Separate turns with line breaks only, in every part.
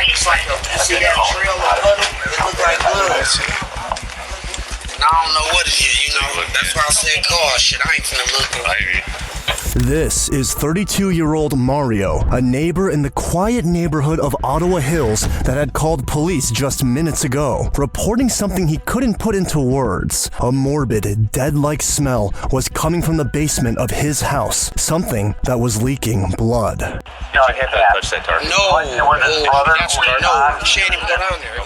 It's like you see that trail of puddle? It look like blood. And I don't know what it is, you know. That's why I said car shit. I ain't finna look at it.
This is 32-year-old Mario, a neighbor in the quiet neighborhood of Ottawa Hills that had called police just minutes ago, reporting something he couldn't put into words. A morbid, dead-like smell was coming from the basement of his house, something that was leaking blood.
No, I hit that. Touch that tarp.
No, she ain't even go down there.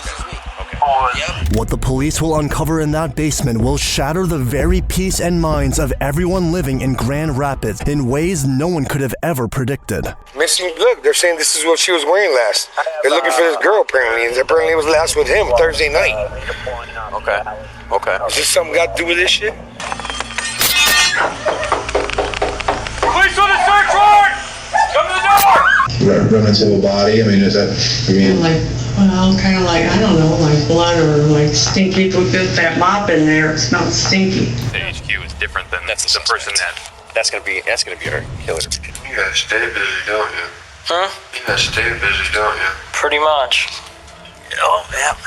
Yep.
What the police will uncover in that basement will shatter the very peace and minds of everyone living in Grand Rapids in ways no one could have ever predicted.
Missing, look, they're saying this is what she was wearing last. They're looking for this girl apparently, and apparently it was last with him Thursday night.
Okay.
Is this something got to do with this shit?
Police on the search warrant! Come to the door!
Remnants of a body? I mean, is that,
Well, kind of like, I don't know, like blood or like stinky. Put that mop in there, it smells stinky.
The HQ is different than the person that's gonna be our killer.
You gotta stay busy, don't you?
Huh?
You gotta stay busy, don't you?
Pretty much.
Oh, yep.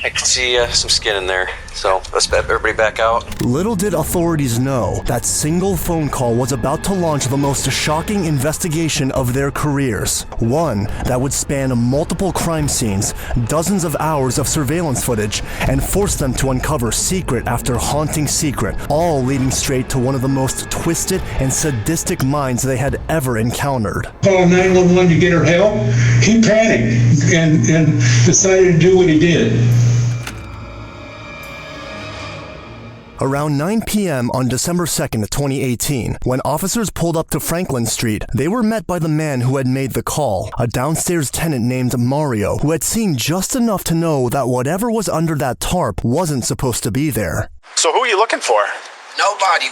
I can see some skin in there, so let's everybody back out.
Little did authorities know that single phone call was about to launch the most shocking investigation of their careers. One that would span multiple crime scenes, dozens of hours of surveillance footage, and force them to uncover secret after haunting secret, all leading straight to one of the most twisted and sadistic minds they had ever encountered.
Called 911 to get her help. He panicked and decided to do what he did.
Around 9 p.m. on December 2nd, 2018, when officers pulled up to Franklin Street, they were met by the man who had made the call, a downstairs tenant named Mario, who had seen just enough to know that whatever was under that tarp wasn't supposed to be there.
So who are you looking for?
Nobody.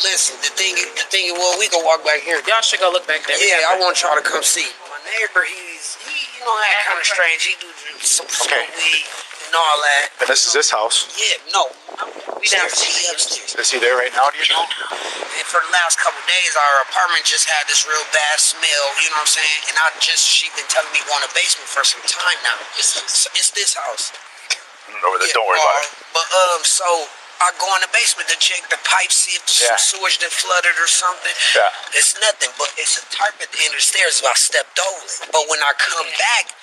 Listen, the thing is, well, we can walk back here.
Y'all should go look back there.
Yeah, I want y'all to come see. My neighbor, he you know, that kind of strange. He do some weed and all that.
And this is his house?
Yeah, no. We downstairs.
Is he there right now, do you know?
And for the last couple days, our apartment just had this real bad smell, you know what I'm saying? And she been telling me go in the basement for some time now. It's this house.
Don't worry about it.
But, so I go in the basement to check the pipes, see if the sewage that flooded or something.
Yeah.
It's nothing, but it's a tarp at the end of the stairs if I stepped over it. But when I come back,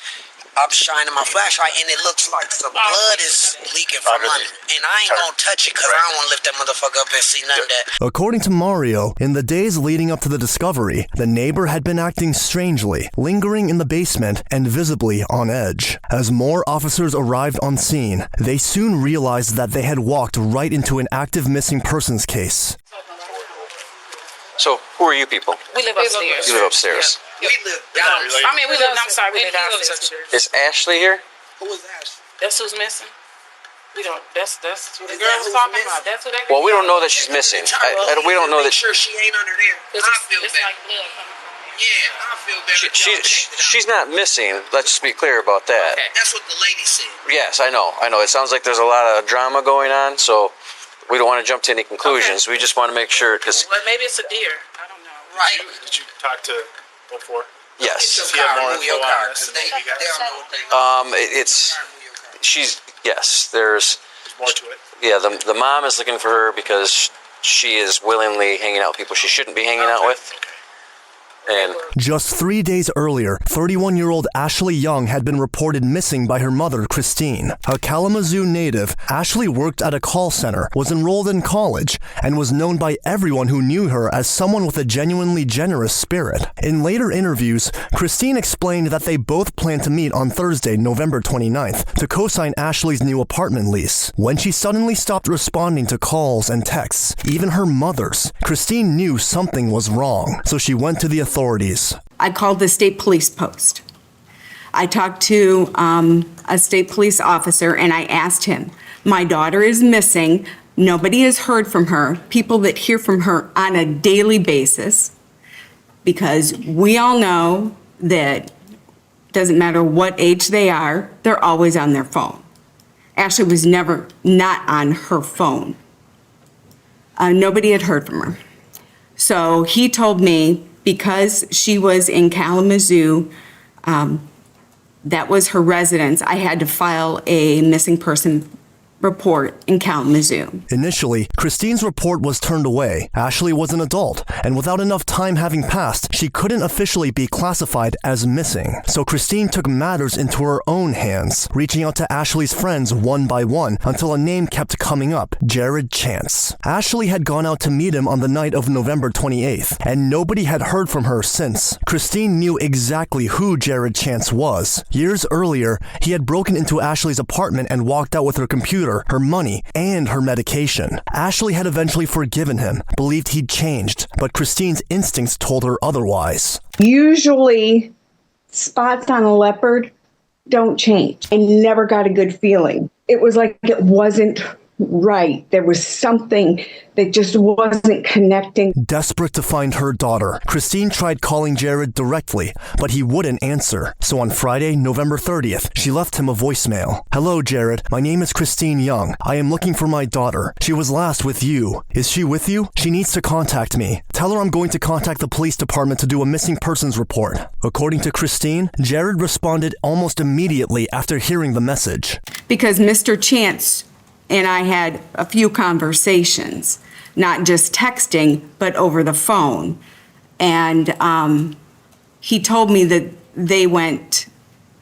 I'm shining my flashlight, and it looks like the blood is leaking from under it. And I ain't gonna touch it, because I don't want to lift that motherfucker up and see none of that.
According to Mario, in the days leading up to the discovery, the neighbor had been acting strangely, lingering in the basement and visibly on edge. As more officers arrived on scene, they soon realized that they had walked right into an active missing persons case.
So, who are you people?
We live upstairs.
You live upstairs.
We live downstairs.
We live downstairs.
Is Ashley here?
Who is Ashley?
That's who's missing. We don't, that's who the girl was talking about. That's who they.
Well, we don't know that she's missing. We don't know that.
Make sure she ain't under there. I feel
It's
better.
like blood coming from.
Yeah, I feel better.
She's not missing. Let's just be clear about that.
Okay.
That's what the lady said.
Yes, I know. It sounds like there's a lot of drama going on, so we don't want to jump to any conclusions. We just want to make sure, because...
Well, maybe it's a deer. I don't know.
Right.
Did you talk to before?
Yes.
Does he have more info on this? They don't know what they
Yes, there's
more to it.
Yeah, the mom is looking for her because she is willingly hanging out with people she shouldn't be hanging out with. And
just 3 days earlier, 31-year-old Ashley Young had been reported missing by her mother, Christine. A Kalamazoo native, Ashley worked at a call center, was enrolled in college, and was known by everyone who knew her as someone with a genuinely generous spirit. In later interviews, Christine explained that they both planned to meet on Thursday, November 29th, to co-sign Ashley's new apartment lease. When she suddenly stopped responding to calls and texts, even her mother's, Christine knew something was wrong, so she went to the authorities.
I called the state police post. I talked to a state police officer and I asked him, my daughter is missing. Nobody has heard from her. People that hear from her on a daily basis, because we all know that doesn't matter what age they are, they're always on their phone. Ashley was never not on her phone. Nobody had heard from her. So he told me, because she was in Kalamazoo, That was her residence. I had to file a missing person report in Kalamazoo.
Initially, Christine's report was turned away. Ashley was an adult, and without enough time having passed, she couldn't officially be classified as missing. So Christine took matters into her own hands, reaching out to Ashley's friends one by one until a name kept coming up, Jared Chance. Ashley had gone out to meet him on the night of November 28th, and nobody had heard from her since. Christine knew exactly who Jared Chance was. Years earlier, he had broken into Ashley's apartment and walked out with her computer, her money, and her medication. Ashley had eventually forgiven him, believed he'd changed, but Christine's instincts told her otherwise.
Usually, spots on a leopard don't change. I never got a good feeling. It was like it wasn't right. There was something that just wasn't connecting.
Desperate to find her daughter, Christine tried calling Jared directly, but he wouldn't answer. So on Friday, November 30th, she left him a voicemail. "Hello, Jared. My name is Christine Young. I am looking for my daughter. She was last with you. Is she with you? She needs to contact me. Tell her I'm going to contact the police department to do a missing persons report." According to Christine, Jared responded almost immediately after hearing the message.
Because Mr. Chance and I had a few conversations, not just texting, but over the phone. And he told me that they went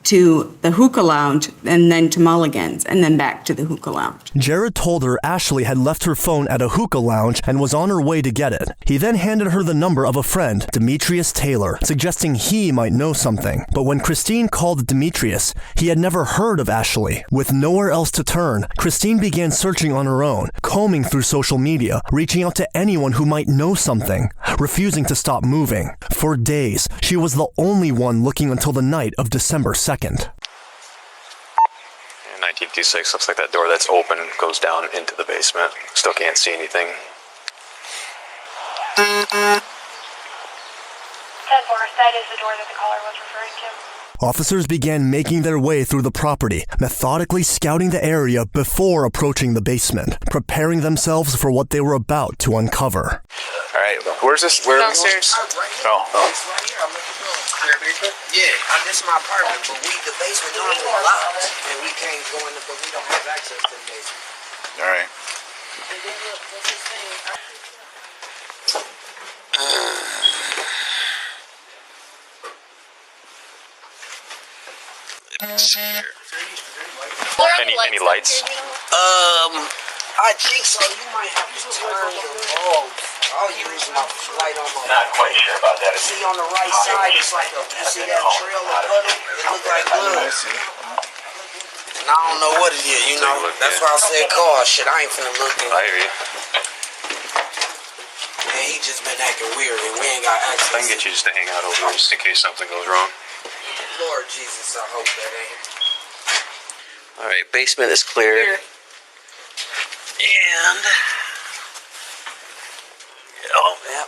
to the hookah lounge and then to Mulligan's and then back to the hookah lounge.
Jared told her Ashley had left her phone at a hookah lounge and was on her way to get it. He then handed her the number of a friend, Demetrius Taylor, suggesting he might know something. But when Christine called Demetrius, he had never heard of Ashley. With nowhere else to turn, Christine began searching on her own, combing through social media, reaching out to anyone who might know something, refusing to stop moving. For days, she was the only one looking until the night of December 2nd.
1926, looks like that door that's open goes down into the basement. Still can't see anything.
10-4, that is the door that the caller was referring to.
Officers began making their way through the property, methodically scouting the area before approaching the basement, preparing themselves for what they were about to uncover.
All right, where's this? Where?
Downstairs.
Yeah, this is my apartment, but the basement normally locked, and we can't go in, but we don't have access to the basement.
All right. Any lights?
I think so. You might have to turn your bulbs. I'll use my light on my.
Not quite sure about that.
See on the right side, it's like you see that trail of puddle? It look like blood. And I don't know what it is, you know. That's why I said call. Shit, I ain't finna look in.
I hear you.
Man, he just been acting weird, and we ain't got access.
I can get you just to hang out over here just in case something goes wrong.
Lord Jesus, I hope that ain't.
All right, basement is clear.
And
yep.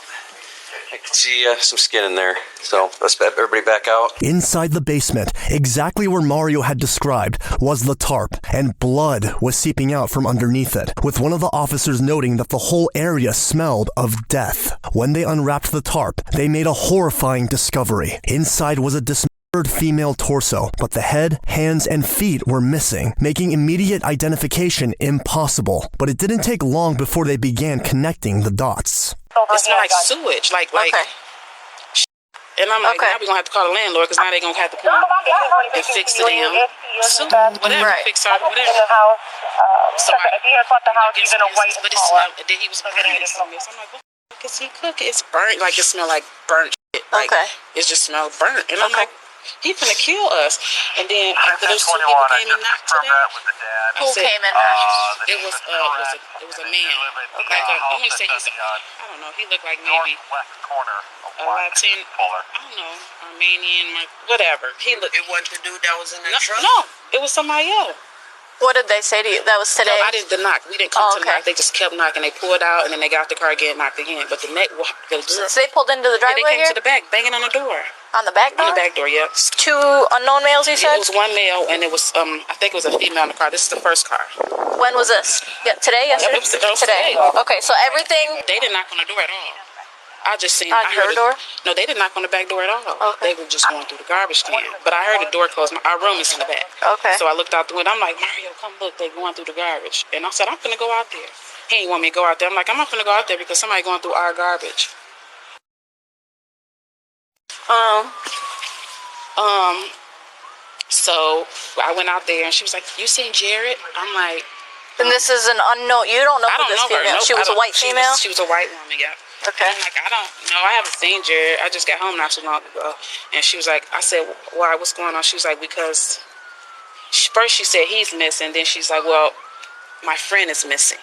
I can see some skin in there. So let's everybody back out.
Inside the basement, exactly where Mario had described, was the tarp, and blood was seeping out from underneath it, with one of the officers noting that the whole area smelled of death. When they unwrapped the tarp, they made a horrifying discovery. Inside was a dismembered female torso, but the head, hands, and feet were missing, making immediate identification impossible. But it didn't take long before they began connecting the dots.
It smelled like sewage, like. And I'm like, now we're going to have to call the landlord because now they're going to have to come and fix the damn soup, whatever, fix our whatever. So if he had bought the house, even a white but it smelled, then he was burning it from me. So I'm like, what the fuck is he cooking? It's burnt, like it smelled like burnt shit. Like, it just smelled burnt. And I'm like, he finna kill us. And then after those two people came and knocked today,
Who came and knocked?
it was a man. Like I want to say he's I don't know. He looked like maybe a Latin, I don't know, Armenian, whatever. He looked.
It wasn't the dude that was in the truck.
No, it was somebody else.
What did they say to you? That was today?
No, I didn't knock. We didn't come to the knock. They just kept knocking. They pulled out, and then they got out the car again, knocked again. But the next,
so they pulled into the driveway
they came
here?
to the back, banging on the door.
On the back door?
On the back door, yeah.
Two unknown males, you said?
It was one male, and it was, I think it was a female in the car. This is the first car.
When was this? Yeah, today, yesterday?
It was
today. Okay, so everything...
They didn't knock on the door at all. I just seen.
On your door?
No, they didn't knock on the back door at all.
Okay.
They were just going through the garbage can. But I heard the door close. Our room is in the back.
Okay.
So I looked out the window. I'm like, Mario, come look. They're going through the garbage. And I said, I'm gonna go out there. He didn't want me to go out there. I'm like, I'm not gonna go out there because somebody going through our garbage. So I went out there and she was like, you seen Jared? I'm like,
and this is an unknown. You don't know who this female. She was a white female.
She was a white woman. Yeah.
Okay.
I'm like, I don't know. I haven't seen Jared. I just got home not too long ago. And she was like, I said, why? What's going on? She was like, because first she said he's missing. Then she's like, well, my friend is missing.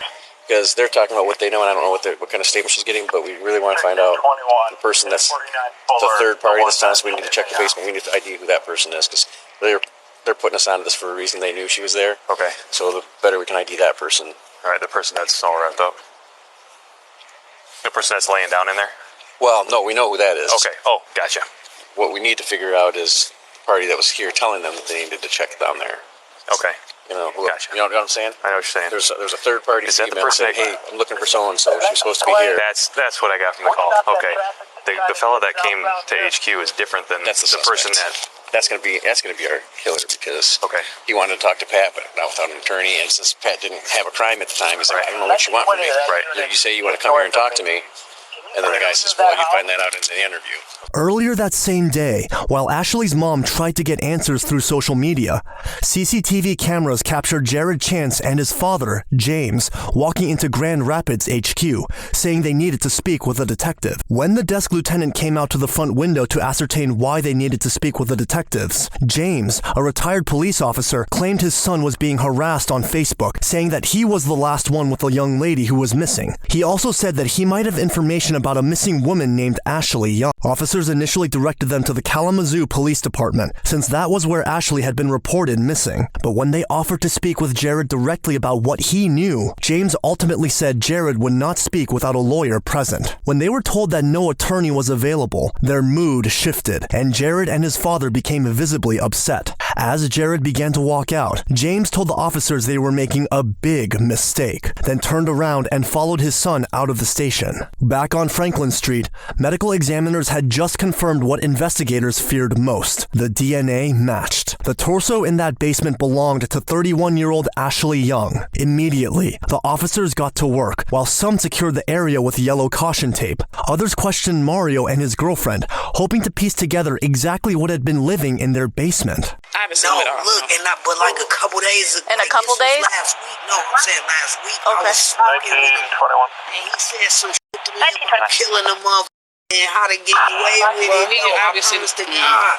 Because they're talking about what they know, and I don't know what kind of statement she's getting, but we really want to find out the person that's the third party this time, so we need to check the basement. We need to ID who that person is, because they're putting us onto this for a reason. They knew she was there.
Okay.
So the better we can ID that person.
All right, the person that's all wrapped up. The person that's laying down in there?
Well, no, we know who that is.
Okay. Oh, gotcha.
What we need to figure out is the party that was here telling them that they needed to check down there.
Okay.
You know,
gotcha.
You know what I'm saying?
I know what you're saying.
There's a third party.
Is that the person?
Saying, hey, I'm looking for so and so. She's supposed to be here.
That's what I got from the call. Okay. The fellow that came to HQ is different than the person that.
That's gonna be our killer, because he wanted to talk to Pat, but not without an attorney. And since Pat didn't have a crime at the time, he's like, I don't know what you want from me.
Right.
You say you want to come here and talk to me, and then the guy says, well, you find that out in the interview.
Earlier that same day, while Ashley's mom tried to get answers through social media, CCTV cameras captured Jared Chance and his father, James, walking into Grand Rapids HQ, saying they needed to speak with a detective. When the desk lieutenant came out to the front window to ascertain why they needed to speak with the detectives, James, a retired police officer, claimed his son was being harassed on Facebook, saying that he was the last one with a young lady who was missing. He also said that he might have information about a missing woman named Ashley Young. Officers initially directed them to the Kalamazoo Police Department, since that was where Ashley had been reported missing. But when they offered to speak with Jared directly about what he knew, James ultimately said Jared would not speak without a lawyer present. When they were told that no attorney was available, their mood shifted, and Jared and his father became visibly upset. As Jared began to walk out, James told the officers they were making a big mistake, then turned around and followed his son out of the station. Back on Franklin Street, medical examiners had just confirmed what investigators feared most. The DNA matched. The torso in that basement belonged to 31-year-old Ashley Young. Immediately, the officers got to work, while some secured the area with yellow caution tape. Others questioned Mario and his girlfriend, hoping to piece together exactly what had been living in their basement.
I haven't seen it all.
Look, but like a couple days ago.
In a couple days?
Last week. No, I'm saying last week. I was smoking with him. And he said some shit to me about killing a motherfucker and how to get away with it.
He obviously was
to God.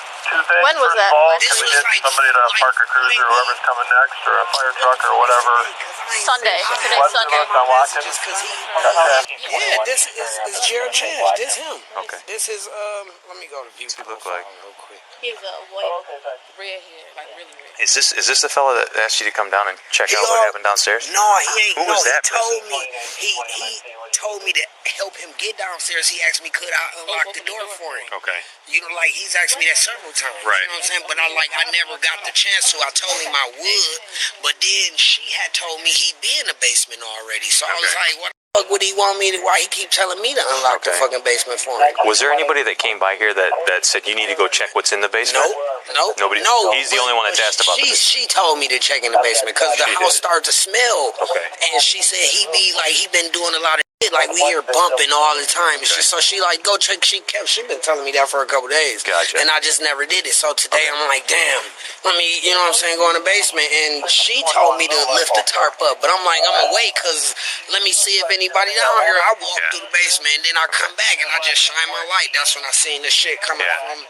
When was that?
This was like
somebody to park a cruiser, whoever's coming next, or a fire truck or whatever.
Sunday. Today's Sunday.
Yeah, this is Jared Chance. This him.
Okay.
This is let me go to view.
What's he look like?
Real quick.
He's a white,
red hair, like really red.
Is this the fella that asked you to come down and check out what happened downstairs?
No, he ain't.
Who was that
He told me. He told me to help him get downstairs. He asked me could I unlock the door for him.
Okay.
You know, like he's asked me that several times.
Right.
You know what I'm saying? But I never got the chance to. I told him I would, but then she had told me he'd be in the basement already. So I was like, what the fuck would he want me to? Why he keep telling me to unlock the fucking basement for him?
Was there anybody that came by here that said you need to go check what's in the basement?
No.
Nobody.
No.
He's the only one that's asked about this.
She told me to check in the basement because the house started to smell.
Okay.
And she said he been doing a lot of shit. Like we hear bumping all the time. And so she like go check. She been telling me that for a couple days.
Gotcha.
And I just never did it. So today I'm like, damn. Let me, you know what I'm saying, go in the basement. And she told me to lift the tarp up, but I'm like, I'm gonna wait because let me see if anybody down here. I walk through the basement and then I come back and I just shine my light. That's when I seen this shit coming from.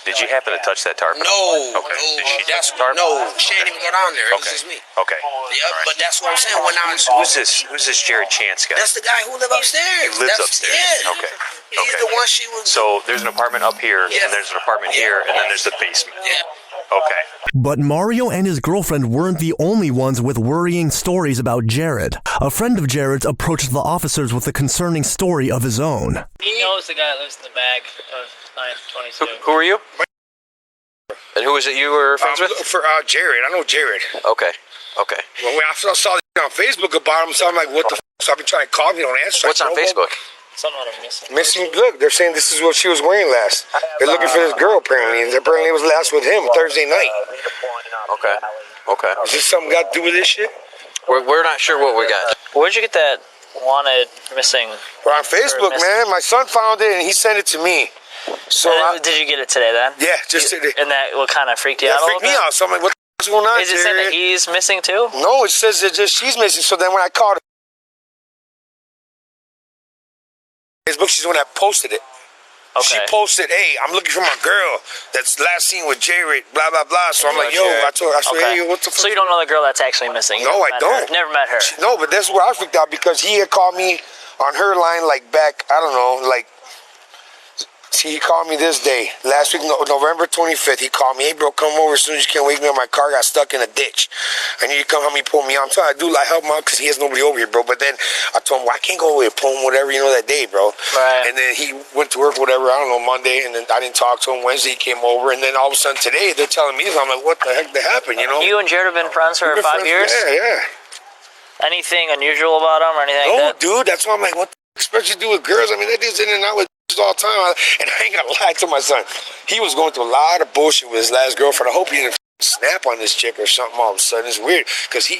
Did you happen to touch that tarp?
No.
Okay.
No.
Did she touch the tarp?
No. She didn't even go down there. It was just me.
Okay.
Yep. Right. But that's what I'm saying. When I was
Who's this Jared Chance guy?
That's the guy who lives upstairs.
He lives upstairs.
Yeah.
Okay.
He's the one she was.
So there's an apartment up here, and there's an apartment here, and then there's the basement.
Yeah.
Okay.
But Mario and his girlfriend weren't the only ones with worrying stories about Jared. A friend of Jared's approached the officers with a concerning story of his own.
He knows the guy that lives in the back of 922.
Who are you? And who was it you were friends with?
For Jared. I know Jared.
Okay.
Well, when I saw this on Facebook about him, so I'm like, what the f***? So I've been trying to call him. He don't answer.
What's on Facebook?
Something on her missing.
Missing, look, they're saying this is what she was wearing last. They're looking for this girl, apparently, and apparently it was last with him Thursday night.
Okay.
Is this something got to do with this shit?
We're not sure what we got.
Where'd you get that wanted missing?
Well, on Facebook, man. My son found it, and he sent it to me. So
did you get it today, then?
Yeah, just today.
And that what kind of freaked you out a little
bit? Yeah, freaked me out. So I'm like, what's going on?
Is it saying that he's missing, too?
No, it says that just she's missing. So then when I called Facebook, she's the one that posted it.
Okay.
She posted, hey, I'm looking for my girl that's last seen with Jared, blah, blah, blah. So I'm like, yo, I said, hey, what the fuck?
So you don't know the girl that's actually missing?
No, I don't.
Never met her?
No, but that's where I freaked out because he had called me on her line like back, I don't know, like, he called me this day, last week, November 25th. He called me, hey, bro, come over as soon as you can. Wake me up. My car got stuck in a ditch. I need you to come help me pull me out. I'm telling you, I help him out because he has nobody over here, bro. But then I told him, well, I can't go over here, pull him, whatever, that day, bro.
Right.
And then he went to work, whatever, I don't know, Monday, and then I didn't talk to him. Wednesday, he came over, and then all of a sudden today, they're telling me, I'm like, what the heck happened,
You and Jared have been friends for 5 years?
Yeah.
Anything unusual about him or anything like that?
No, dude, that's why I'm like, what the expect you to do with girls? I mean, that dude's in and out with all the time, and I ain't gonna lie to my son. He was going through a lot of bullshit with his last girlfriend. I hope he didn't snap on this chick or something all of a sudden. It's weird because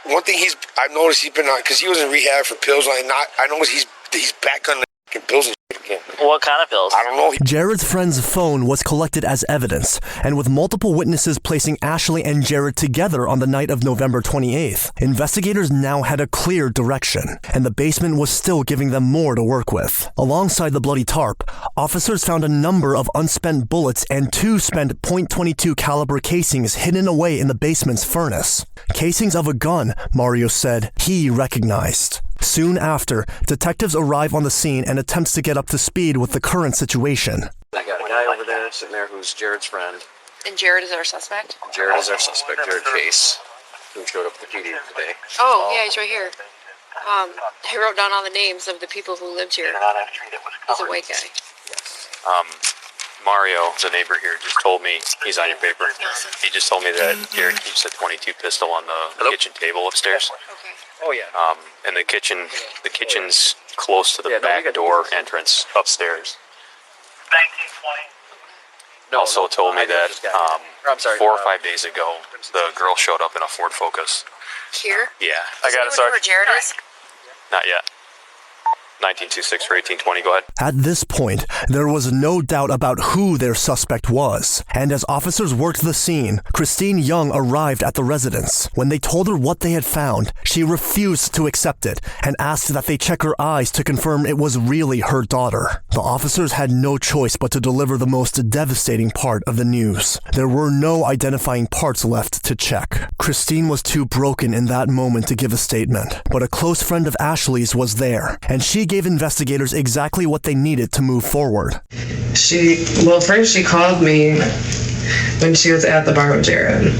one thing I noticed he's been on, because he was in rehab for pills. I noticed he's back on the pills and shit again.
What kind of pills?
I don't know.
Jared's friend's phone was collected as evidence, and with multiple witnesses placing Ashley and Jared together on the night of November 28th, investigators now had a clear direction, and the basement was still giving them more to work with. Alongside the bloody tarp, officers found a number of unspent bullets and 2 spent .22 caliber casings hidden away in the basement's furnace. Casings of a gun, Mario said he recognized. Soon after, detectives arrive on the scene and attempts to get up to speed with the current situation.
I got a guy over there sitting there who's Jared's friend.
And Jared is our suspect?
Jared is our suspect, Jared Chase, who showed up at the PD today.
Oh, yeah, he's right here. He wrote down all the names of the people who lived here. He's a white guy.
Mario, the neighbor here, just told me, he's on your paper. He just told me that Jared keeps a .22 pistol on the kitchen table upstairs.
Okay.
Oh yeah.
And the kitchen's close to the back door entrance upstairs.
1920.
Also told me that 4 or 5 days ago, the girl showed up in a Ford Focus.
Here?
Yeah, I got it.
Is
Sorry.
where Jared is?
Not yet. 1926 or 1820. Go ahead.
At this point, there was no doubt about who their suspect was, and as officers worked the scene, Christine Young arrived at the residence. When they told her what they had found, she refused to accept it and asked that they check her eyes to confirm it was really her daughter. The officers had no choice but to deliver the most devastating part of the news. There were no identifying parts left to check. Christine was too broken in that moment to give a statement, but a close friend of Ashley's was there, and she gave investigators exactly what they needed to move forward.
First she called me when she was at the bar with Jared.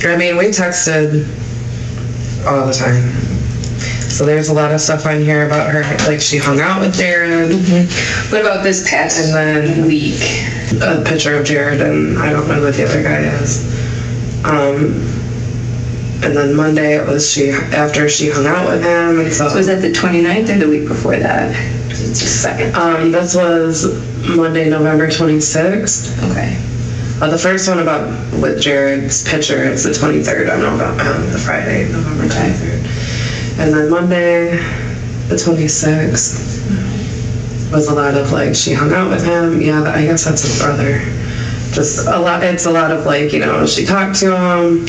I mean, we texted all the time. So there's a lot of stuff on here about her, like she hung out with Jared. Mm-hmm. What about this past and then week? A picture of Jared, and I don't know who the other guy is. And then Monday it was after she hung out with him. And so
was that the 29th or the week before that? It's the second.
This was Monday, November 26th.
Okay.
The first one with Jared's picture is the 23rd. I don't know about the Friday, November 23rd. And then Monday, the 26th, was a lot of like she hung out with him. Yeah, I guess that's his brother. Just a lot. It's a lot of like, she talked to him.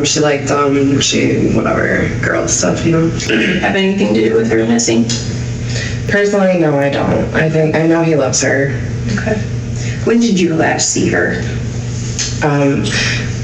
She liked whatever girl stuff,
Have anything to do with her missing?
Personally, no, I don't. I know he loves her.
Okay. When did you last see her?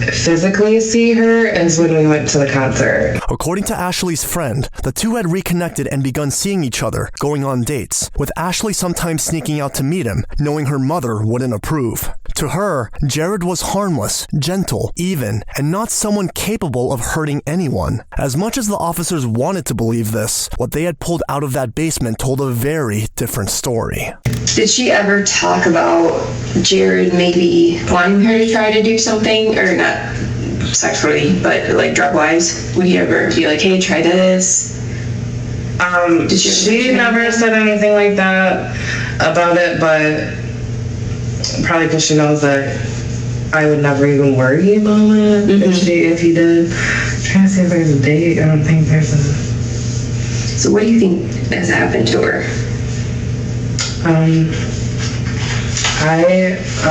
Physically see her is when we went to the concert.
According to Ashley's friend, the two had reconnected and begun seeing each other, going on dates, with Ashley sometimes sneaking out to meet him, knowing her mother wouldn't approve. To her, Jared was harmless, gentle, even, and not someone capable of hurting anyone. As much as the officers wanted to believe this, what they had pulled out of that basement told a very different story.
Did she ever talk about Jared maybe wanting her to try to do something, or not sexually, but like drug-wise? Would he ever be like, hey, try this?
She never said anything like that about it, but probably because she knows that I would never even worry about it if he did. I'm trying to see if there's a date. I don't think there's a.
So what do you think has happened to her?
I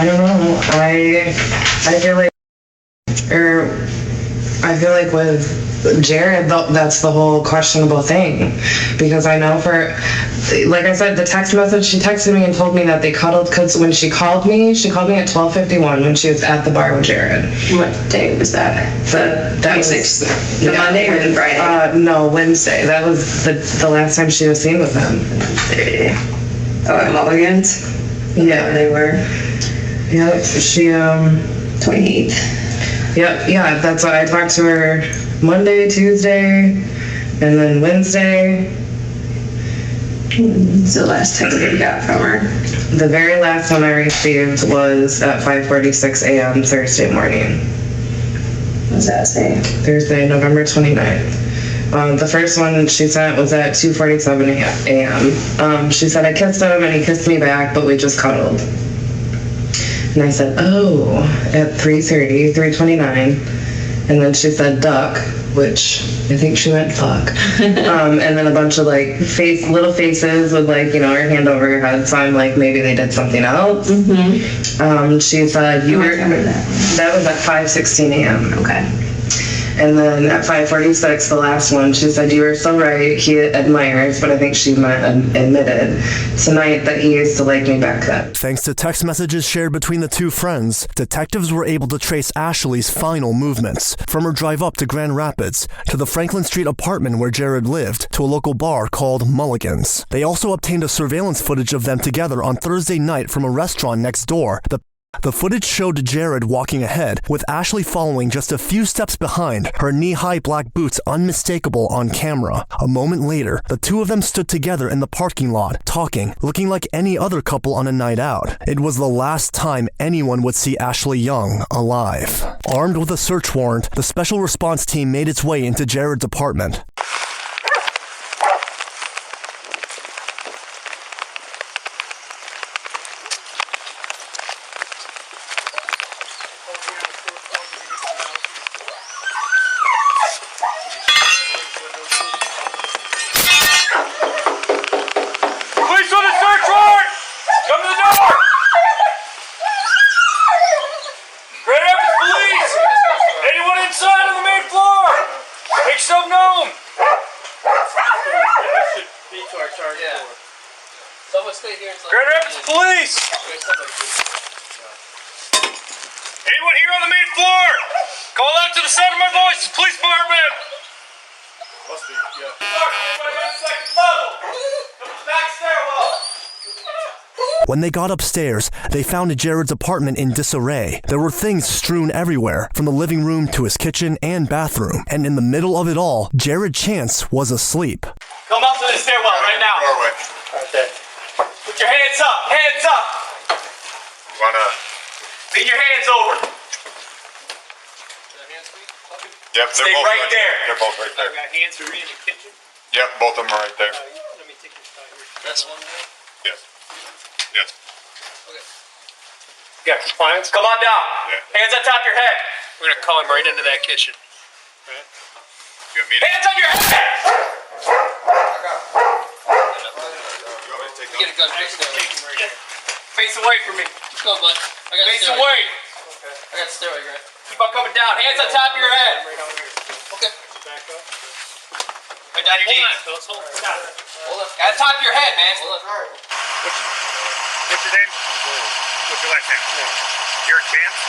don't know. I feel like with Jared, that's the whole questionable thing, because I know like I said, the text message, she texted me and told me that they cuddled, because when she called me at 12:51 when she was at the bar with Jared.
What day was that? The 26th? The Monday or the Friday?
No, Wednesday. That was the last time she was seen with him.
Oh, at Mulligan's?
Yeah.
They were?
Yeah, she,
28th.
Yep, yeah, that's why I talked to her Monday, Tuesday, and then Wednesday.
So the last text that you got from her?
The very last one I received was at 5:46 a.m. Thursday morning.
What does that say?
Thursday, November 29th. The first one she sent was at 2:47 a.m. She said I kissed him and he kissed me back, but we just cuddled. And I said, oh, at 3:30, 3:29. And then she said duck, which I think she meant fuck. And then a bunch of like little faces with like, her hand over her head. So I'm like, maybe they did something else. She said, that was at 5:16 a.m.
Okay.
And then at 5:46, the last one, she said, you were so right, he admires, but I think she admitted tonight that he used to like me back then.
Thanks to text messages shared between the two friends, detectives were able to trace Ashley's final movements, from her drive up to Grand Rapids, to the Franklin Street apartment where Jared lived, to a local bar called Mulligan's. They also obtained a surveillance footage of them together on Thursday night from a restaurant next door. The footage showed Jared walking ahead, with Ashley following just a few steps behind, her knee-high black boots unmistakable on camera. A moment later, the two of them stood together in the parking lot, talking, looking like any other couple on a night out. It was the last time anyone would see Ashley Young alive. Armed with a search warrant, the special response team made its way into Jared's apartment.
Grand Rapids Police! Anyone here on the main floor? Call out to the sound of my voice, it's police department! Must be, yeah. Second level! Back stairwell!
When they got upstairs, they found Jared's apartment in disarray. There were things strewn everywhere, from the living room to his kitchen and bathroom. And in the middle of it all, Jared Chance was asleep.
Come up to the stairwell right now. Okay. Put your hands up, hands up. Lean your hands over.
Yep,
stay both right there.
They're both right there.
I got hands free in the kitchen.
Yep, both of them are right there.
Let me take your spot here. This one there?
Yes. Yes.
Okay. Yeah, compliance. Come on down. Yeah. Hands on top of your head. We're gonna call him right into that kitchen. Right.
You want me to?
Hands on your head!
Get a gun face
right here. Face away from me.
Let's go, bud. I got
face away.
Okay. I got steroid, right?
Keep on coming down. Hands on top of your head.
Okay.
Back up. Right down your knees.
Hold on.
On top of your head, man.
Hold on.
What's your name? What's your last name? You're a Chance?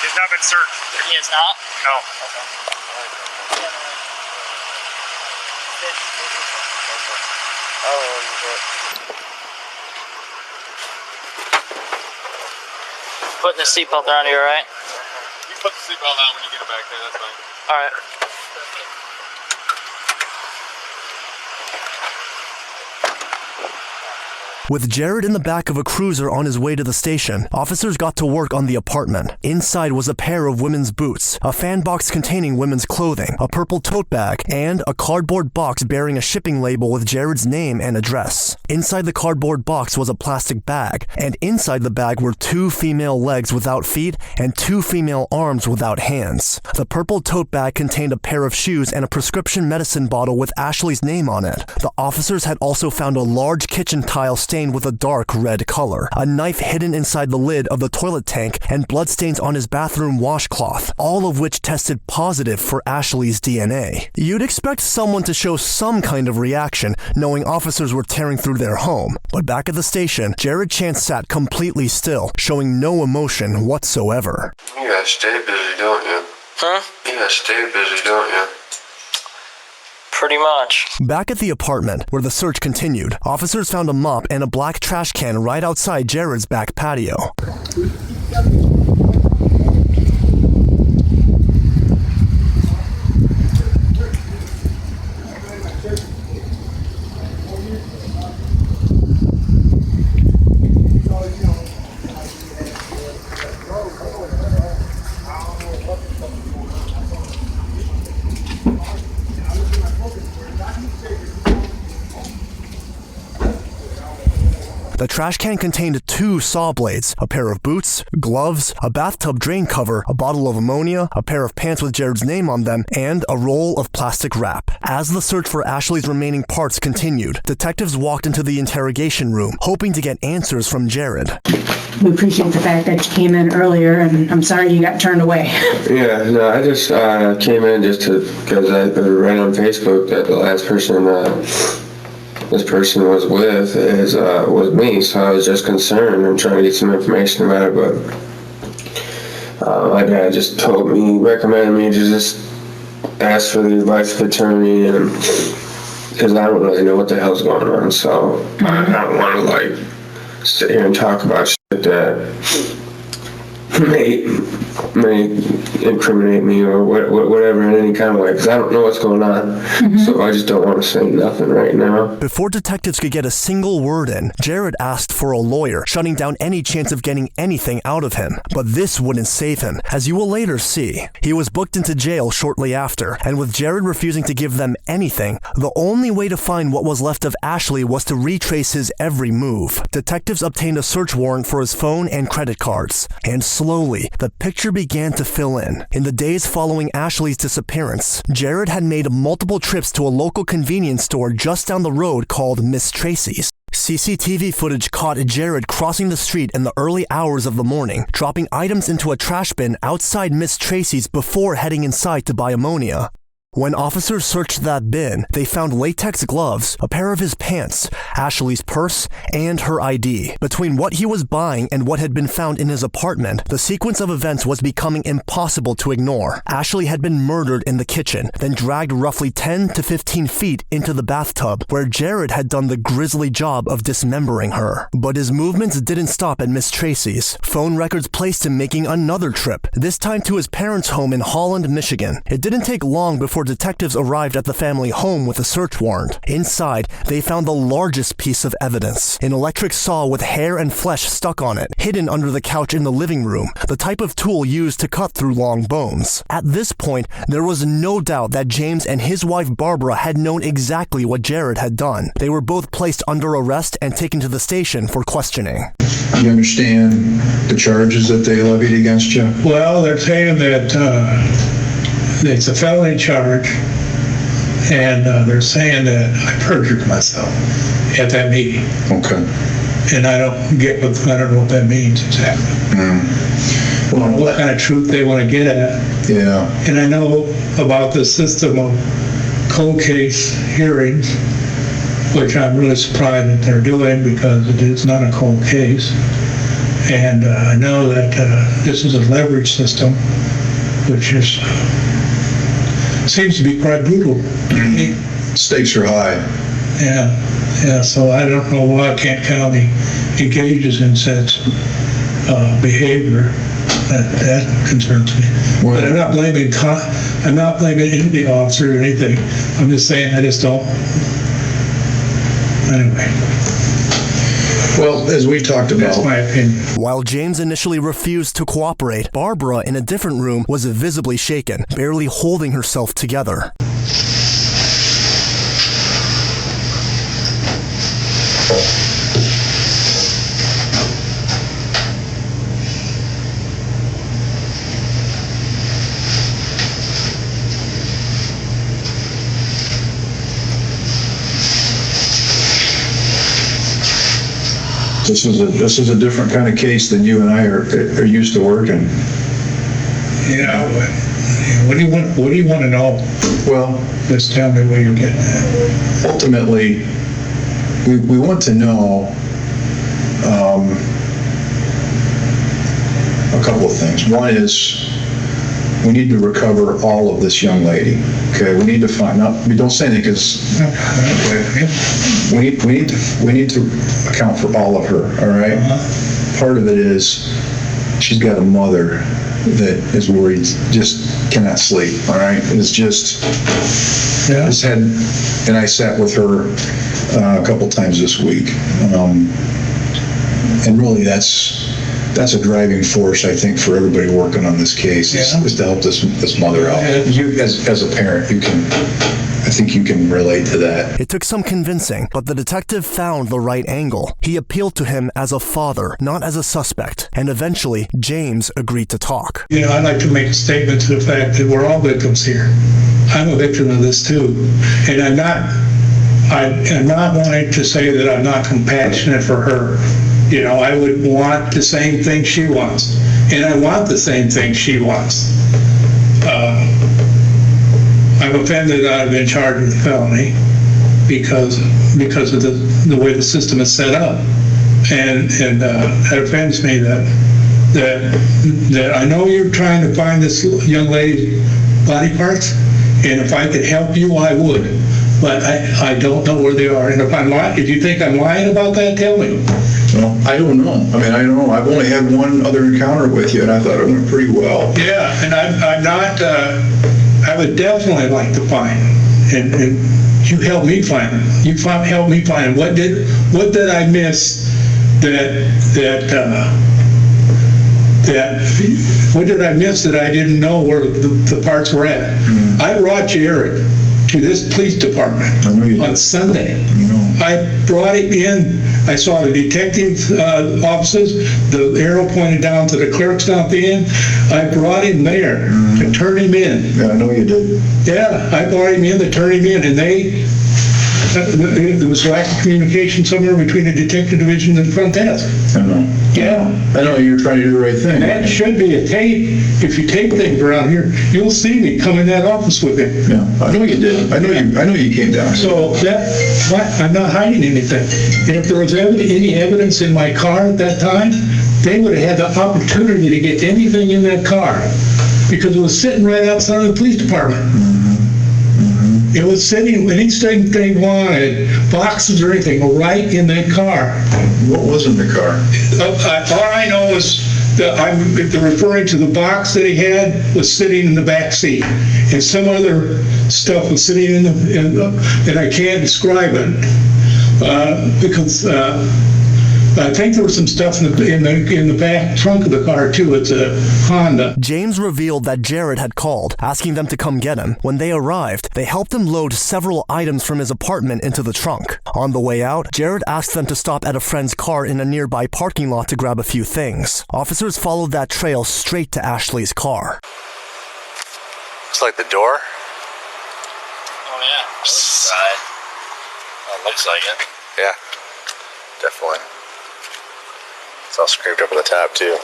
He's not been searched.
He is not?
No.
Putting the seatbelt around you, alright?
You put the seatbelt on when you get it back there, that's fine.
Alright.
With Jared in the back of a cruiser on his way to the station, officers got to work on the apartment. Inside was a pair of women's boots, a fan box containing women's clothing, a purple tote bag, and a cardboard box bearing a shipping label with Jared's name and address. Inside the cardboard box was a plastic bag, and inside the bag were 2 female legs without feet and 2 female arms without hands. The purple tote bag contained a pair of shoes and a prescription medicine bottle with Ashley's name on it. The officers had also found a large kitchen tile stained with a dark red color, a knife hidden inside the lid of the toilet tank, and bloodstains on his bathroom washcloth, all of which tested positive for Ashley's DNA. You'd expect someone to show some kind of reaction knowing officers were tearing through their home, but back at the station, Jared Chance sat completely still, showing no emotion whatsoever.
You gotta stay busy, don't you?
Huh?
You gotta stay busy, don't you?
Pretty much.
Back at the apartment, where the search continued, officers found a mop and a black trash can right outside Jared's back patio. The trash can contained 2 saw blades, a pair of boots, gloves, a bathtub drain cover, a bottle of ammonia, a pair of pants with Jared's name on them, and a roll of plastic wrap. As the search for Ashley's remaining parts continued, detectives walked into the interrogation room, hoping to get answers from Jared.
We appreciate the fact that you came in earlier, and I'm sorry you got turned away.
Yeah, no, I just came in just because I read on Facebook that the last person this person was with was me, so I was just concerned and trying to get some information about it, but my dad just recommended me to just ask for the advice of attorney, and because I don't really know what the hell's going on, so I don't want to sit here and talk about shit that may incriminate me or whatever in any kind of way, because I don't know what's going on. So I just don't want to say nothing right now.
Before detectives could get a single word in, Jared asked for a lawyer, shutting down any chance of getting anything out of him. But this wouldn't save him, as you will later see. He was booked into jail shortly after, and with Jared refusing to give them anything, the only way to find what was left of Ashley was to retrace his every move. Detectives obtained a search warrant for his phone and credit cards, and slowly, the picture began to fill in. In the days following Ashley's disappearance, Jared had made multiple trips to a local convenience store just down the road called Miss Tracy's. CCTV footage caught Jared crossing the street in the early hours of the morning, dropping items into a trash bin outside Miss Tracy's before heading inside to buy ammonia. When officers searched that bin, they found latex gloves, a pair of his pants, Ashley's purse, and her ID. Between what he was buying and what had been found in his apartment, the sequence of events was becoming impossible to ignore. Ashley had been murdered in the kitchen, then dragged roughly 10 to 15 feet into the bathtub, where Jared had done the grisly job of dismembering her. But his movements didn't stop at Miss Tracy's. Phone records placed him making another trip, this time to his parents' home in Holland, Michigan. It didn't take long before detectives arrived at the family home with a search warrant. Inside, they found the largest piece of evidence, an electric saw with hair and flesh stuck on it, hidden under the couch in the living room, the type of tool used to cut through long bones. At this point, there was no doubt that James and his wife Barbara had known exactly what Jared had done. They were both placed under arrest and taken to the station for questioning.
You understand the charges that they levied against you?
Well, they're saying that it's a felony charge, and they're saying that I perjured myself at that meeting.
Okay.
And I don't know what that means exactly. Well, what kind of truth they want to get at.
Yeah.
And I know about the system of cold case hearings, which I'm really surprised that they're doing because it is not a cold case. And I know that this is a leverage system, which is seems to be quite brutal.
Stakes are high.
Yeah. So I don't know why Kent County engages in such behavior. That concerns me. Well, but I'm not blaming any officer or anything. I'm just saying I just don't. Anyway.
Well, as we talked about,
That's my opinion.
While James initially refused to cooperate, Barbara in a different room was visibly shaken, barely holding herself together.
this is a different kind of case than you and I are used to working.
Yeah, what do you want to know?
Well,
just tell me where you're getting at.
Ultimately, we want to know a couple of things. One is we need to recover all of this young lady. Okay, we need to find out. We don't say anything because we need to account for all of her. All right. Part of it is she's got a mother that is worried, just cannot sleep. All right, it's just this had, and I sat with her a couple times this week, and really that's a driving force, I think, for everybody working on this case is to help this mother out. You, as a parent, I think you can relate to that.
It took some convincing, but the detective found the right angle. He appealed to him as a father, not as a suspect, and eventually James agreed to talk.
You know, I'd like to make a statement to the fact that we're all victims here. I'm a victim of this too, and I'm not wanting to say that I'm not compassionate for her. You know, I would want the same thing she wants, and I want the same thing she wants. I'm offended that I've been charged with felony because of the way the system is set up, and that offends me that I know you're trying to find this young lady's body parts, and if I could help you, I would, but I don't know where they are. And if you think I'm lying about that, tell me.
Well, I don't know. I mean, I don't know. I've only had one other encounter with you, and I thought it went pretty well.
Yeah, and I'm not. I would definitely like to find, and you help me find it. You help me find it. What did I miss what did I miss that I didn't know where the parts were at? Mm-hmm. I brought Jared to this police department on Sunday. I brought him in. I saw the detective offices. The arrow pointed down to the clerk's not in. I brought him there to turn him in.
Yeah, I know you did.
Yeah, I brought him in to turn him in, and there was lack of communication somewhere between the detective division and the front desk.
I know.
Yeah.
I know you're trying to do the right thing.
And that should be a tape. If you tape things around here, you'll see me come in that office with him.
Yeah, I know you did. I know you came down.
So I'm not hiding anything. And if there was any evidence in my car at that time, they would have had the opportunity to get anything in that car because it was sitting right outside of the police department. It was sitting, anything they wanted, boxes or anything, right in that car.
What was in the car?
All I know is that I'm referring to the box that he had was sitting in the back seat, and some other stuff was sitting in and I can't describe it because I think there was some stuff in the back trunk of the car too. It's a Honda.
James revealed that Jared had called, asking them to come get him. When they arrived, they helped him load several items from his apartment into the trunk. On the way out, Jared asked them to stop at a friend's car in a nearby parking lot to grab a few things. Officers followed that trail straight to Ashley's car.
Looks like the door.
Oh yeah, side. Oh, looks like it.
Yeah, definitely. It's all scraped up on the top too.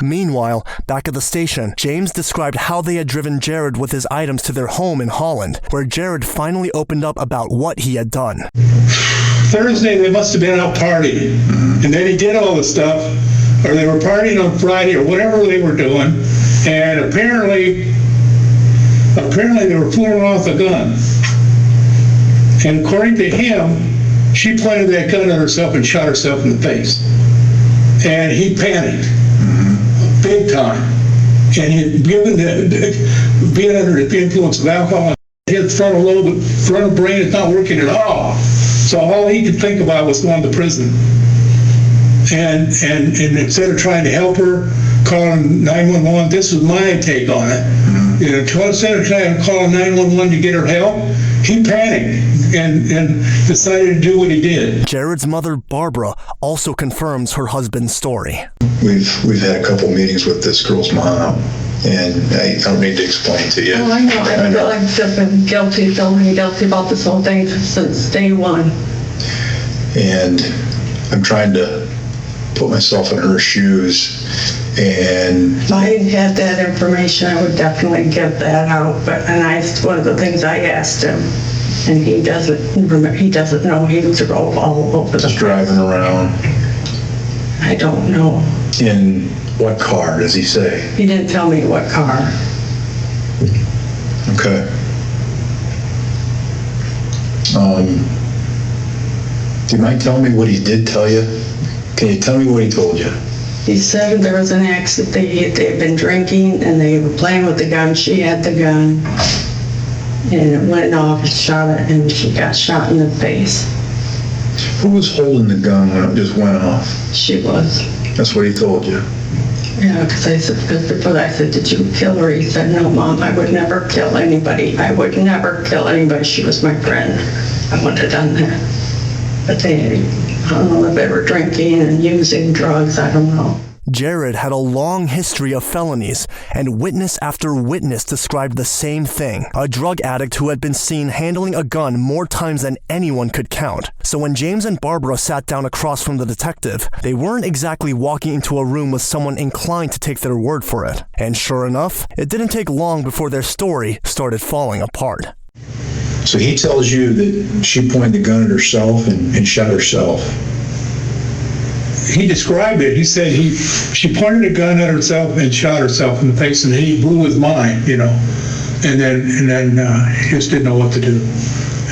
Meanwhile, back at the station, James described how they had driven Jared with his items to their home in Holland, where Jared finally opened up about what he had done.
Thursday, they must have been out partying, and then he did all the stuff, or they were partying on Friday, or whatever they were doing, and apparently they were fooling off a gun. And according to him, She pointed that gun at herself and shot herself in the face. And he panicked, big time. And he, given being under the influence of alcohol, his frontal lobe, frontal brain is not working at all. So all he could think about was going to prison. And instead of trying to help her, calling 911, this was my take on it. You know, instead of trying to call 911 to get her help, he panicked and decided to do what he did.
Jared's mother, Barbara, also confirms her husband's story.
We've had a couple meetings with this girl's mom, and I don't need to explain to you.
Oh, I know. I feel like I've been guilty, feeling guilty about this whole thing since day one.
And I'm trying to put myself in her shoes, and
If I had that information, I would definitely get that out. One of the things I asked him, and he doesn't know. He drove all over the place.
Driving around.
I don't know.
In what car, does he say?
He didn't tell me what car.
Okay. Do you mind telling me what he did tell you? Can you tell me what he told you?
He said there was an accident. They'd been drinking and they were playing with the gun. She had the gun, and it went off and shot it, and she got shot in the face.
Who was holding the gun when it just went off?
She was.
That's what he told you?
Yeah, because I said, did you kill her? He said, no, Mom, I would never kill anybody. I would never kill anybody. She was my friend. I wouldn't have done that. But I don't know if they were drinking and using drugs. I don't know.
Jared had a long history of felonies, and witness after witness described the same thing. A drug addict who had been seen handling a gun more times than anyone could count. So when James and Barbara sat down across from the detective, they weren't exactly walking into a room with someone inclined to take their word for it. And sure enough, it didn't take long before their story started falling apart.
So he tells you that she pointed the gun at herself and shot herself.
He described it. He said she pointed a gun at herself and shot herself in the face, and he blew his mind, you know. And then he just didn't know what to do.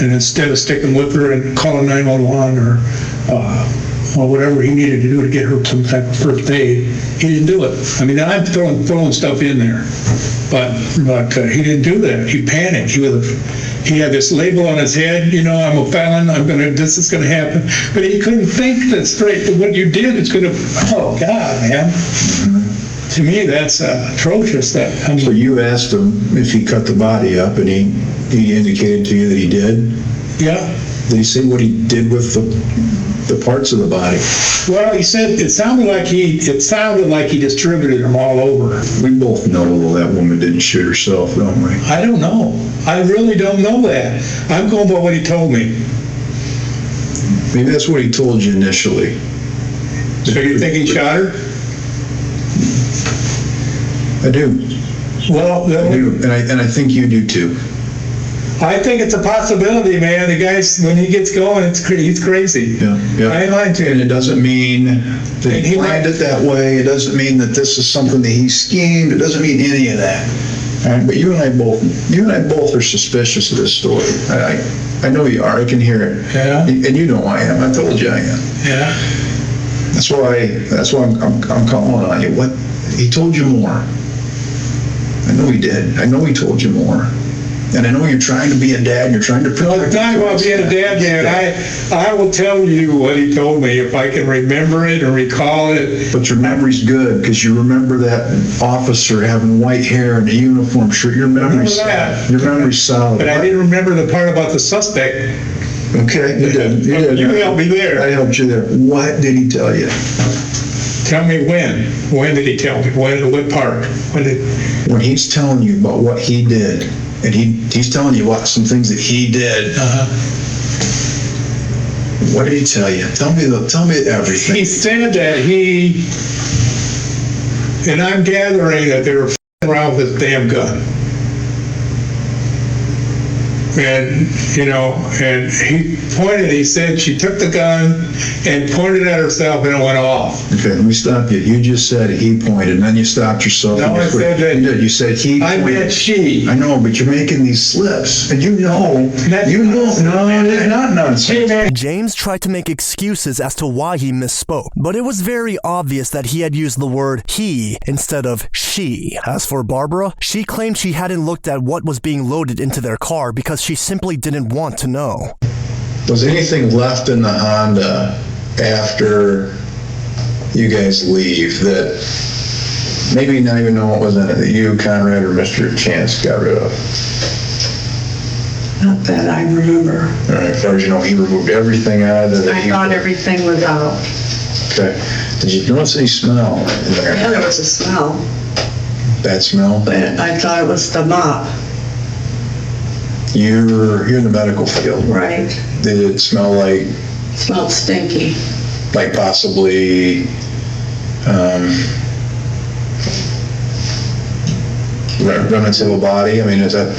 And instead of sticking with her and calling 911 or whatever he needed to do to get her some type of first aid, he didn't do it. I mean, I'm throwing stuff in there, but he didn't do that. He panicked. He had this label on his head, you know, I'm a felon, this is gonna happen. But he couldn't think that straight, that what you did is gonna, oh God, man. To me, that's atrocious. So
you asked him if he cut the body up, and he indicated to you that he did?
Yeah.
Did he say what he did with the parts of the body?
Well, he said it sounded like he distributed them all over.
We both know that woman didn't shoot herself, don't we?
I don't know. I really don't know that. I'm going by what he told me.
Maybe that's what he told you initially.
So you think he shot her?
I do.
Well,
I do, and I think you do too.
I think it's a possibility, man. The guy's, when he gets going, he's crazy.
Yeah.
I ain't lying to you.
And it doesn't mean that he planned it that way. It doesn't mean that this is something that he schemed. It doesn't mean any of that. All right? But you and I both are suspicious of this story. I know you are. I can hear it.
Yeah.
And you know I am. I told you I am.
Yeah.
That's why I'm calling on you. What he told you more. I know he did. I know he told you more. And I know you're trying to be a dad, and you're trying to protect.
No, I'm talking about being a dad, man. I will tell you what he told me if I can remember it or recall it.
But your memory's good, because you remember that officer having white hair and a uniform shirt. Your memory's solid.
But I didn't remember the part about the suspect.
Okay, you did.
You helped me there.
I helped you there. What did he tell you?
Tell me when. When did he tell me? What part?
When he's telling you about what he did. And he's telling you some things that he did. What did he tell you? Tell me everything.
He said that and I'm gathering that they were f***ing around with this damn gun. and and he said she took the gun and pointed at herself and it went off.
Okay, let me stop you. You just said he pointed, and then you stopped yourself.
No, I said that.
You did. You said he pointed.
I meant she.
I know, but you're making these slips, and no, that's not nonsense.
James tried to make excuses as to why he misspoke, but it was very obvious that he had used the word he instead of she. As for Barbara, she claimed she hadn't looked at what was being loaded into their car because she simply didn't want to know.
Was anything left in the Honda after you guys leave that maybe not even know what was in it, that you, Conrad, or Mr. Chance got rid of?
Not that I remember.
All right, as far as you know, he removed everything out of there.
I thought everything was out.
Okay. Did you notice any smell in there?
Yeah, there was a smell.
Bad smell?
But I thought it was the mop.
You're in the medical field.
Right.
Did it smell like?
It smelled stinky.
Like possibly, remnants of a body? I mean, is that,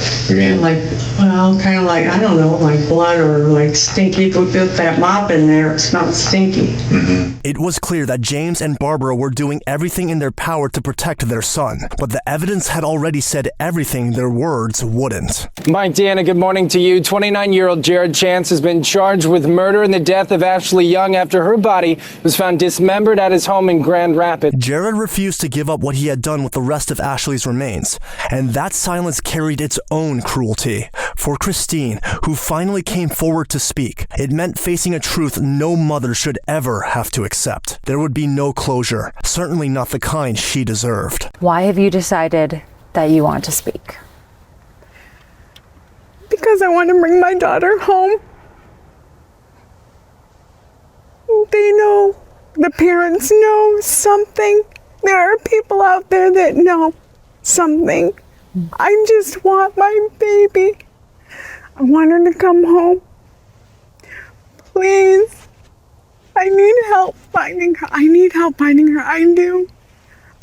kind of like, I don't know, like blood or like stinky. If we put that mop in there, it smelled stinky.
Mm-hmm. It was clear that James and Barbara were doing everything in their power to protect their son, but the evidence had already said everything their words wouldn't.
Mike, Deanna, good morning to you. 29-year-old Jared Chance has been charged with murder in the death of Ashley Young after her body was found dismembered at his home in Grand Rapids.
Jared refused to give up what he had done with the rest of Ashley's remains, and that silence carried its own cruelty. For Christine, who finally came forward to speak, it meant facing a truth no mother should ever have to accept. There would be no closure, certainly not the kind she deserved.
Why have you decided that you want to speak?
Because I want to bring my daughter home. They know, the parents know something. There are people out there that know something. I just want my baby. I want her to come home. Please. I need help finding her. I need help finding her. I do.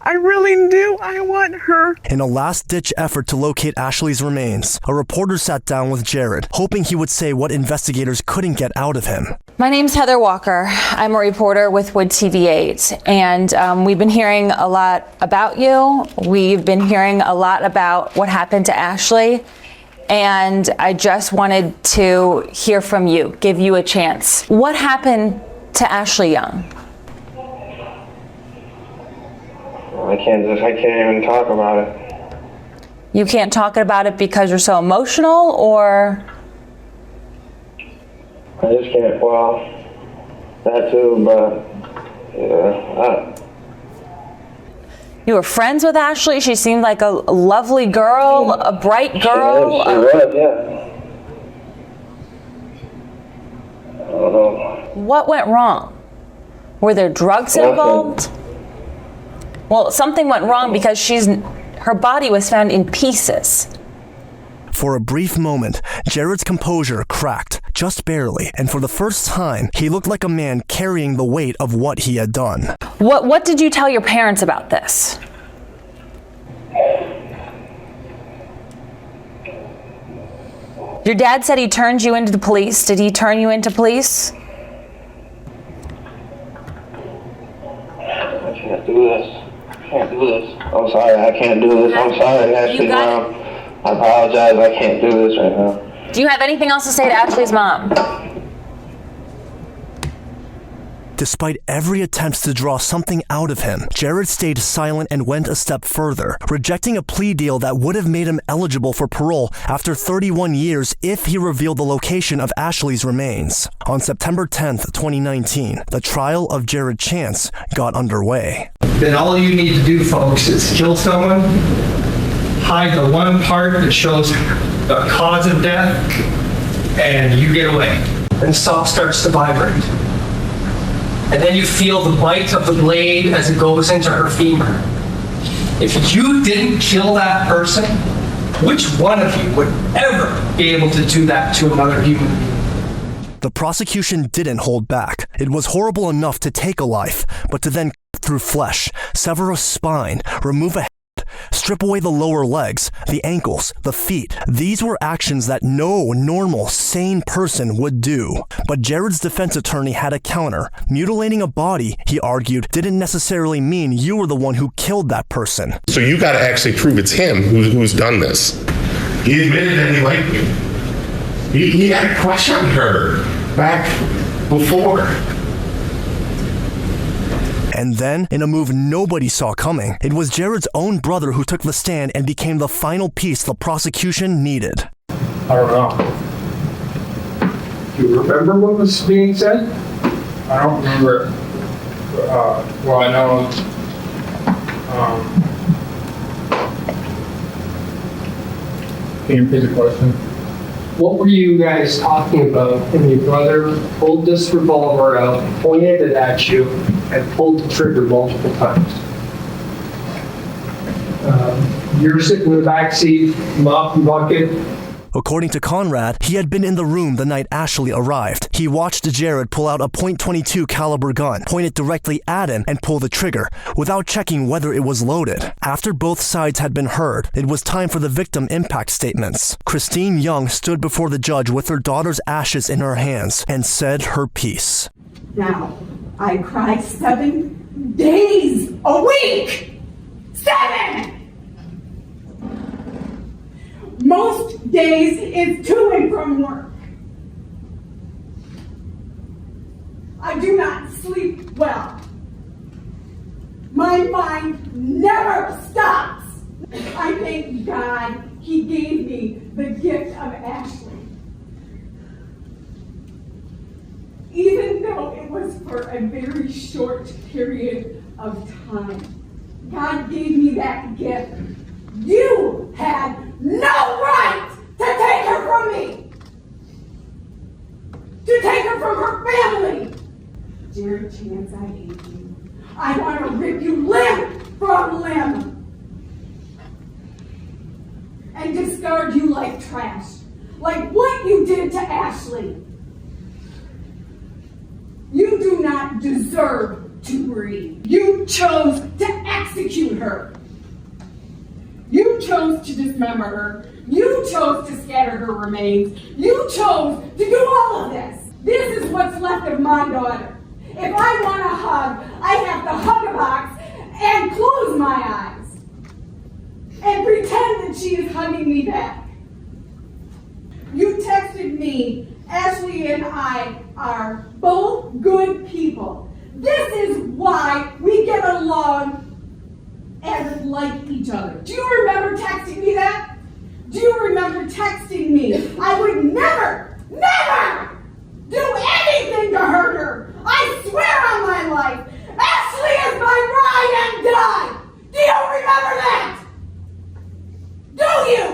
I really do. I want her.
In a last-ditch effort to locate Ashley's remains, a reporter sat down with Jared, hoping he would say what investigators couldn't get out of him.
My name's Heather Walker. I'm a reporter with Wood TV8, and we've been hearing a lot about you. We've been hearing a lot about what happened to Ashley, and I just wanted to hear from you, give you a chance. What happened to Ashley Young?
I can't even talk about it.
You can't talk about it because you're so emotional, or?
I just can't, well, that too, but, yeah,
You were friends with Ashley? She seemed like a lovely girl, a bright girl.
She was, yeah. I don't know.
What went wrong? Were there drugs involved? Well, something went wrong because her body was found in pieces.
For a brief moment, Jared's composure cracked, just barely, and for the first time, he looked like a man carrying the weight of what he had done.
What did you tell your parents about this? Your dad said he turned you into the police. Did he turn you into police?
I can't do this. I can't do this. I'm sorry, I can't do this. I'm sorry, Ashley's mom. I apologize, I can't do this right now.
Do you have anything else to say to Ashley's mom?
Despite every attempt to draw something out of him, Jared stayed silent and went a step further, rejecting a plea deal that would have made him eligible for parole after 31 years if he revealed the location of Ashley's remains. On September 10th, 2019, the trial of Jared Chance got underway.
Then all you need to do, folks, is kill someone, hide the one part that shows the cause of death, and you get away. And the saw starts to vibrate. And then you feel the bite of the blade as it goes into her femur. If you didn't kill that person, which one of you would ever be able to do that to another human being?
The prosecution didn't hold back. It was horrible enough to take a life, but to then cut through flesh, sever a spine, remove a head, strip away the lower legs, the ankles, the feet. These were actions that no normal, sane person would do. But Jared's defense attorney had a counter. Mutilating a body, he argued, didn't necessarily mean you were the one who killed that person.
So you got to actually prove it's him who's done this. He admitted that he liked me. He had a crush on her back before.
And then, in a move nobody saw coming, it was Jared's own brother who took the stand and became the final piece the prosecution needed.
I don't know. Do you remember what was being said?
I don't remember. Well, I know. Can you repeat the question?
What were you guys talking about when your brother pulled this revolver out, pointed it at you, and pulled the trigger multiple times? You're sitting in the back seat, mop and bucket.
According to Conrad, he had been in the room the night Ashley arrived. He watched Jared pull out a .22 caliber gun, point it directly at him, and pull the trigger, without checking whether it was loaded. After both sides had been heard, it was time for the victim impact statements. Christine Young stood before the judge with her daughter's ashes in her hands and said her piece.
Now, I cry 7 days a week! 7! Most days is to and from work. I do not sleep well. My mind never stops. I thank God he gave me the gift of Ashley. Even though it was for a very short period of time, God gave me that gift. You had no right to take her from me! To take her from her family! Jared Chance, I hate you. I want to rip you limb from limb and discard you like trash, like what you did to Ashley. You do not deserve to breathe. You chose to execute her. You chose to dismember her. You chose to scatter her remains. You chose to do all of this. This is what's left of my daughter. If I want a hug, I have to hug a box and close my eyes and pretend that she is hugging me back. You texted me, Ashley and I are both good people. This is why we get along and like each other. Do you remember texting me that? Do you remember texting me? I would never do anything to hurt her. I swear on my life. Ashley is my ride and die. Do you remember that? Do you?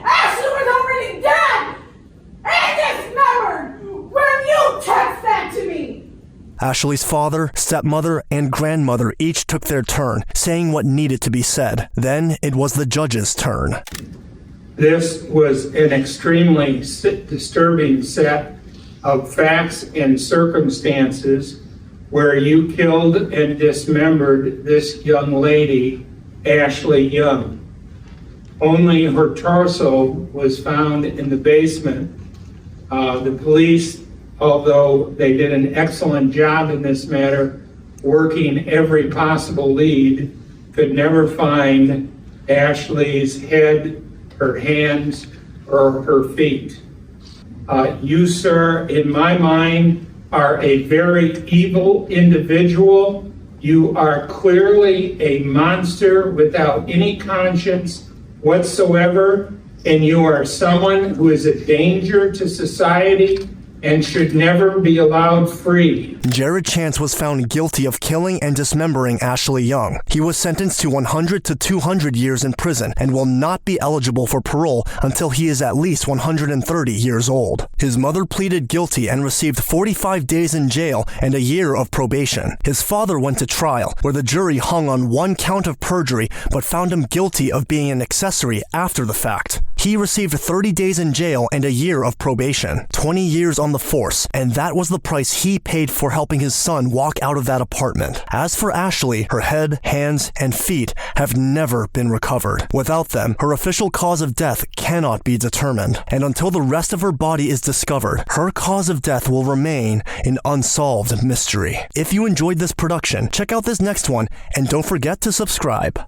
Ashley was already dead and dismembered when you text that to me.
Ashley's father, stepmother, and grandmother each took their turn, saying what needed to be said. Then it was the judge's turn.
This was an extremely disturbing set of facts and circumstances where you killed and dismembered this young lady, Ashley Young. Only her torso was found in the basement. The police, although they did an excellent job in this matter, working every possible lead, could never find Ashley's head, her hands, or her feet. You, sir, in my mind, are a very evil individual. You are clearly a monster without any conscience whatsoever, and you are someone who is a danger to society and should never be allowed free.
Jared Chance was found guilty of killing and dismembering Ashley Young. He was sentenced to 100 to 200 years in prison and will not be eligible for parole until he is at least 130 years old. His mother pleaded guilty and received 45 days in jail and a year of probation. His father went to trial, where the jury hung on 1 count of perjury but found him guilty of being an accessory after the fact. He received 30 days in jail and a year of probation, 20 years on the force, and that was the price he paid for helping his son walk out of that apartment. As for Ashley, her head, hands, and feet have never been recovered. Without them, her official cause of death cannot be determined, and until the rest of her body is discovered, her cause of death will remain an unsolved mystery. If you enjoyed this production, check out this next one, and don't forget to subscribe.